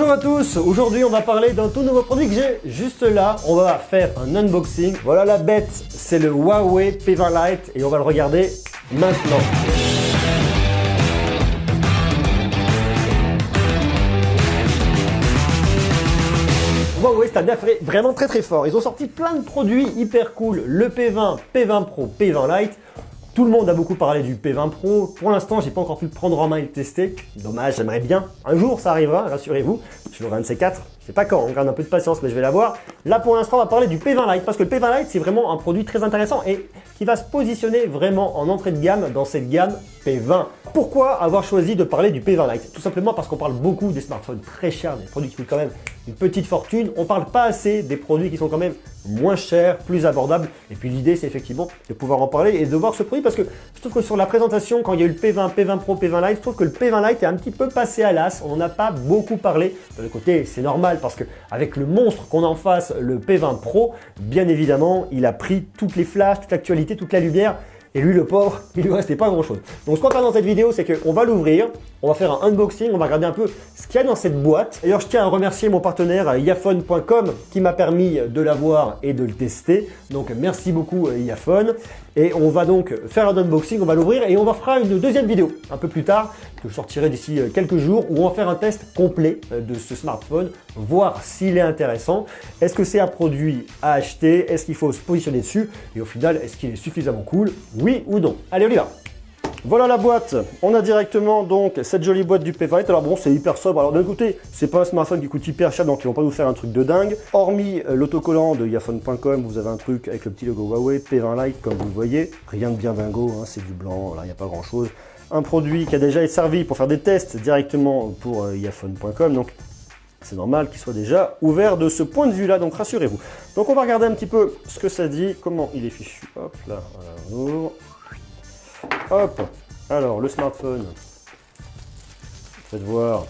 Bonjour à tous, aujourd'hui on va parler d'un tout nouveau produit que j'ai juste là. On va faire un unboxing. Voilà la bête, c'est le Huawei P20 Lite et on va le regarder maintenant. Huawei, c'est un vraiment très fort. Ils ont sorti plein de produits hyper cool. Le P20, P20 Pro, P20 Lite. Tout le monde a beaucoup parlé du P20 Pro. Pour l'instant, j'ai pas encore pu le prendre en main et le tester. Dommage, j'aimerais bien. Un jour, ça arrivera, rassurez-vous. Je l'aurai un de ces quatre. Je sais pas quand, on garde un peu de patience, mais je vais l'avoir. Là, pour l'instant, on va parler du P20 Lite parce que le P20 Lite, c'est vraiment un produit très intéressant et qui va se positionner vraiment en entrée de gamme dans cette gamme P20. Pourquoi avoir choisi de parler du P20 Lite? Tout simplement parce qu'on parle beaucoup des smartphones très chers, des produits qui coûtent quand même une petite fortune. On parle pas assez des produits qui sont quand même moins chers, plus abordables. Et puis l'idée, c'est effectivement de pouvoir en parler et de voir ce produit parce que je trouve que sur la présentation, quand il y a eu le P20, P20 Pro, P20 Lite, je trouve que le P20 Lite est un petit peu passé à l'as. On n'en a pas beaucoup parlé. De l'autre côté, c'est normal parce que avec le monstre qu'on a en face, le P20 Pro, bien évidemment, il a pris toutes les flashs, toute l'actualité, toute la lumière. Et lui, le pauvre, il lui restait pas grand chose. Donc ce qu'on va faire dans cette vidéo, c'est qu'on va l'ouvrir, on va faire un unboxing, on va regarder un peu ce qu'il y a dans cette boîte. D'ailleurs, je tiens à remercier mon partenaire Yaphone.com qui m'a permis de l'avoir et de le tester. Donc merci beaucoup Yaphone. Et on va donc faire un unboxing, on va l'ouvrir et on va faire une deuxième vidéo un peu plus tard, que je sortirai d'ici quelques jours, où on va faire un test complet de ce smartphone, voir s'il est intéressant. Est-ce que c'est un produit à acheter? Est-ce qu'il faut se positionner dessus? Et au final, est-ce qu'il est suffisamment cool? Oui ou non? Allez, on y va! Voilà la boîte, on a directement donc cette jolie boîte du P20. Alors bon, c'est hyper sobre. Alors d'un côté, c'est pas un smartphone qui coûte hyper cher, donc ils vont pas nous faire un truc de dingue. Hormis l'autocollant de Yaphone.com, vous avez un truc avec le petit logo Huawei P20 Lite, comme vous le voyez. Rien de bien dingo, hein, c'est du blanc, voilà, il n'y a pas grand chose. Un produit qui a déjà été servi pour faire des tests directement pour Yaphone.com, donc c'est normal qu'il soit déjà ouvert de ce point de vue-là, donc rassurez-vous. Donc on va regarder un petit peu ce que ça dit, comment il est fichu. Hop là, on ouvre. Hop, alors le smartphone, faites voir.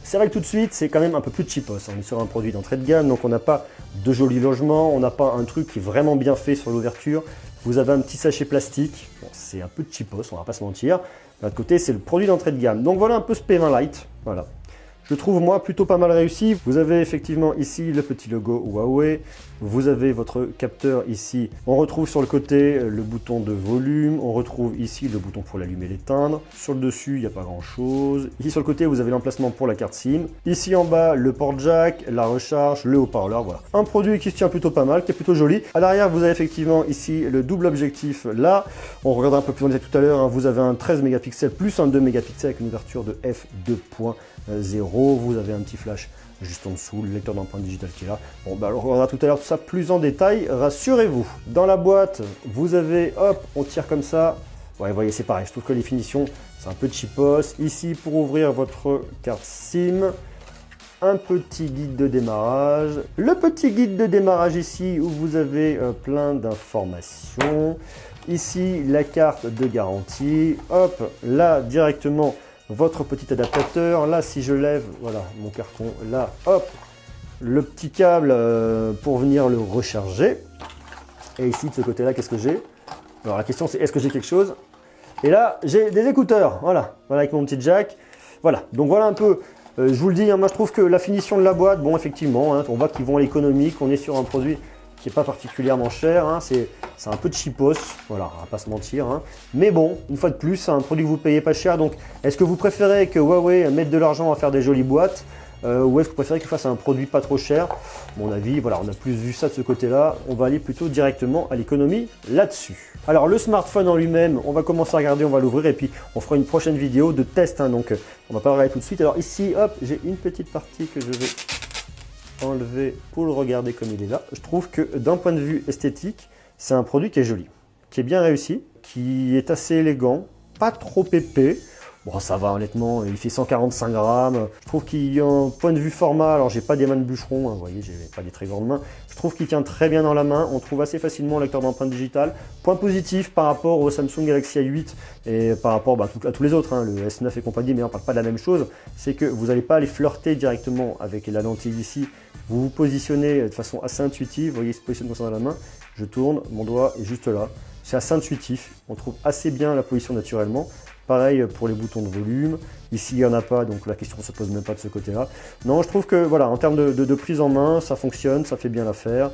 C'est vrai que tout de suite, c'est quand même un peu plus cheapos. On est sur un produit d'entrée de gamme, donc on n'a pas de joli logement, on n'a pas un truc qui est vraiment bien fait sur l'ouverture. Vous avez un petit sachet plastique, bon, c'est un peu cheapos, on va pas se mentir. De l'autre côté, c'est le produit d'entrée de gamme. Donc voilà un peu ce P20 Lite, voilà. Je trouve moi plutôt pas mal réussi. Vous avez effectivement ici le petit logo Huawei. Vous avez votre capteur ici. On retrouve sur le côté le bouton de volume. On retrouve ici le bouton pour l'allumer et l'éteindre. Sur le dessus, il n'y a pas grand chose. Ici sur le côté, vous avez l'emplacement pour la carte SIM. Ici en bas, le port jack, la recharge, le haut-parleur. Voilà. Un produit qui se tient plutôt pas mal, qui est plutôt joli. À l'arrière, vous avez effectivement ici le double objectif là. On regardera un peu plus en détail tout à l'heure. Hein. Vous avez un 13 mégapixels plus un 2 mégapixels avec une ouverture de f2.0. Vous avez un petit flash juste en dessous, le lecteur d'empreinte digitale qui est là. Bon, bah, alors, on regardera tout à l'heure tout ça plus en détail, rassurez-vous. Dans la boîte, vous avez, hop, on tire comme ça. Ouais, vous voyez, c'est pareil, je trouve que les finitions, c'est un peu cheapos. Ici, pour ouvrir votre carte SIM, un petit guide de démarrage. Le petit guide de démarrage ici, où vous avez plein d'informations. Ici, la carte de garantie. Hop, là, directement, votre petit adaptateur. Là, si je lève, voilà, mon carton, là, hop, le petit câble pour venir le recharger. Et ici, de ce côté-là, qu'est-ce que j'ai? Alors, la question, c'est est-ce que j'ai quelque chose? Et là, j'ai des écouteurs, voilà, avec mon petit jack. Voilà, donc voilà un peu, je vous le dis, hein, moi je trouve que la finition de la boîte, bon, effectivement, hein, on voit qu'ils vont à l'économique, on est sur un produit qui n'est pas particulièrement cher, hein, c'est un peu de cheapos, voilà, on va pas se mentir, hein. Mais bon, une fois de plus, c'est un produit que vous payez pas cher, donc est-ce que vous préférez que Huawei mette de l'argent à faire des jolies boîtes ou est-ce que vous préférez qu'il fasse un produit pas trop cher? À mon avis, voilà, on a plus vu ça de ce côté-là, on va aller plutôt directement à l'économie là-dessus. Alors le smartphone en lui-même, on va commencer à regarder, on va l'ouvrir et puis on fera une prochaine vidéo de test, hein, donc on va pas regarder tout de suite. Alors ici, hop, j'ai une petite partie que je vais enlever pour le regarder comme il est là. Je trouve que d'un point de vue esthétique, c'est un produit qui est joli, qui est bien réussi, qui est assez élégant, pas trop épais. Bon, ça va honnêtement, il fait 145 grammes. Je trouve qu'il y a un point de vue format, alors j'ai pas des mains de bûcheron, hein, vous voyez, j'ai pas des très grandes mains. Je trouve qu'il tient très bien dans la main, on trouve assez facilement le lecteur d'empreinte digitale. Point positif par rapport au Samsung Galaxy A8 et par rapport à tous les autres, hein, le S9 et compagnie, mais on parle pas de la même chose. C'est que vous n'allez pas aller flirter directement avec la lentille ici. Vous vous positionnez de façon assez intuitive, vous voyez, il se positionne comme ça dans la main. Je tourne, mon doigt est juste là. C'est assez intuitif, on trouve assez bien la position naturellement. Pareil pour les boutons de volume. Ici, il n'y en a pas, donc la question ne se pose même pas de ce côté-là. Non, je trouve que, voilà, en termes de prise en main, ça fonctionne, ça fait bien l'affaire.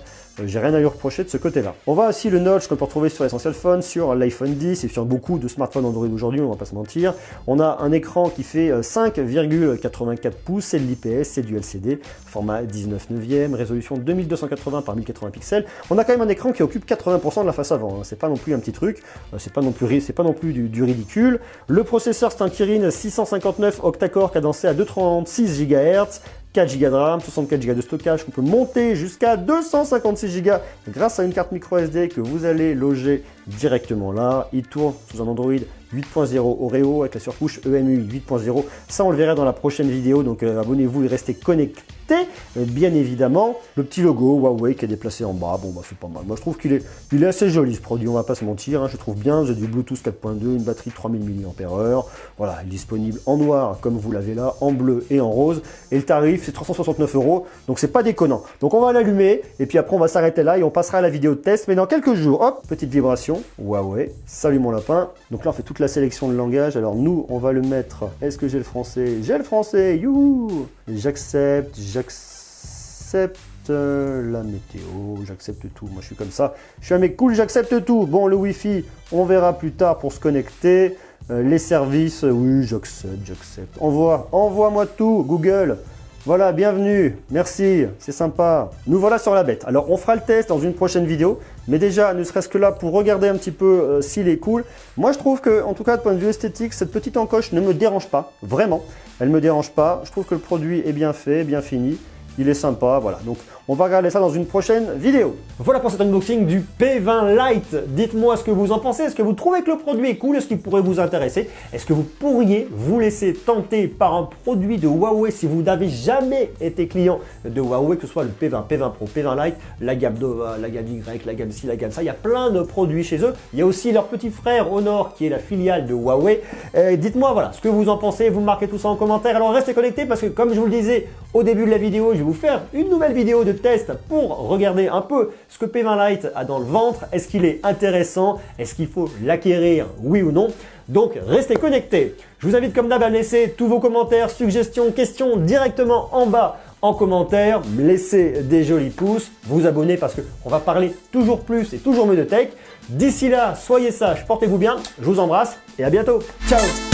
J'ai rien à lui reprocher de ce côté-là. On voit aussi le notch qu'on peut retrouver sur Essential Phone, sur l'iPhone 10 et sur beaucoup de smartphones Android aujourd'hui, on va pas se mentir. On a un écran qui fait 5,84 pouces, c'est de l'IPS, c'est du LCD, format 19/9, résolution 2280 par 1080 pixels. On a quand même un écran qui occupe 80% de la face avant, hein. C'est pas non plus un petit truc, c'est pas non plus du ridicule. Le processeur, c'est un Kirin 659 octa-core cadencé à 236 GHz. 4 Go de RAM, 64 Go de stockage qu'on peut monter jusqu'à 256 Go grâce à une carte micro SD que vous allez loger directement là. Il tourne sous un Android 8.0 Oreo avec la surcouche EMUI 8.0. Ça, on le verra dans la prochaine vidéo, donc abonnez-vous et restez connectés. Bien évidemment, le petit logo Huawei qui est déplacé en bas, bon bah c'est pas mal. Moi je trouve qu'il est assez joli ce produit, on va pas se mentir, hein, je trouve bien. J'ai du Bluetooth 4.2, une batterie de 3000 mAh. Voilà, il est disponible en noir comme vous l'avez là, en bleu et en rose. Et le tarif c'est 369 €, donc c'est pas déconnant. Donc on va l'allumer et puis après on va s'arrêter là et on passera à la vidéo de test. Mais dans quelques jours, hop, petite vibration, Huawei, salut mon lapin. Donc là on fait toute la sélection de langage. Alors nous on va le mettre, est-ce que j'ai le français? J'ai le français, youhou! J'accepte la météo, j'accepte tout, moi je suis comme ça, je suis un mec cool, j'accepte tout. Bon, le Wi-Fi, on verra plus tard pour se connecter, les services, oui, j'accepte, envoie-moi tout, Google. Voilà, bienvenue, merci, c'est sympa. Nous voilà sur la bête. Alors on fera le test dans une prochaine vidéo, mais déjà, ne serait-ce que là pour regarder un petit peu s'il est cool. Moi je trouve que, en tout cas de point de vue esthétique, cette petite encoche ne me dérange pas, vraiment. Elle ne me dérange pas, je trouve que le produit est bien fait, bien fini. Il est sympa, voilà. Donc, on va regarder ça dans une prochaine vidéo. Voilà pour cet unboxing du P20 Lite. Dites-moi ce que vous en pensez. Est-ce que vous trouvez que le produit est cool? Est-ce qu'il pourrait vous intéresser? Est-ce que vous pourriez vous laisser tenter par un produit de Huawei si vous n'avez jamais été client de Huawei, que ce soit le P20, P20 Pro, P20 Lite, la gamme Nova, la gamme Y, la gamme ci, la gamme ça. Il y a plein de produits chez eux. Il y a aussi leur petit frère Honor qui est la filiale de Huawei. Dites-moi voilà ce que vous en pensez. Vous marquez tout ça en commentaire. Alors restez connectés parce que comme je vous le disais au début de la vidéo, je vais vous faire une nouvelle vidéo de test pour regarder un peu ce que P20 Lite a dans le ventre. Est-ce qu'il est intéressant? Est-ce qu'il faut l'acquérir? Oui ou non? Donc restez connectés. Je vous invite comme d'hab à laisser tous vos commentaires, suggestions, questions directement en bas en commentaire. Laissez des jolis pouces, vous abonnez parce qu'on va parler toujours plus et toujours mieux de tech. D'ici là, soyez sages, portez-vous bien, je vous embrasse et à bientôt. Ciao!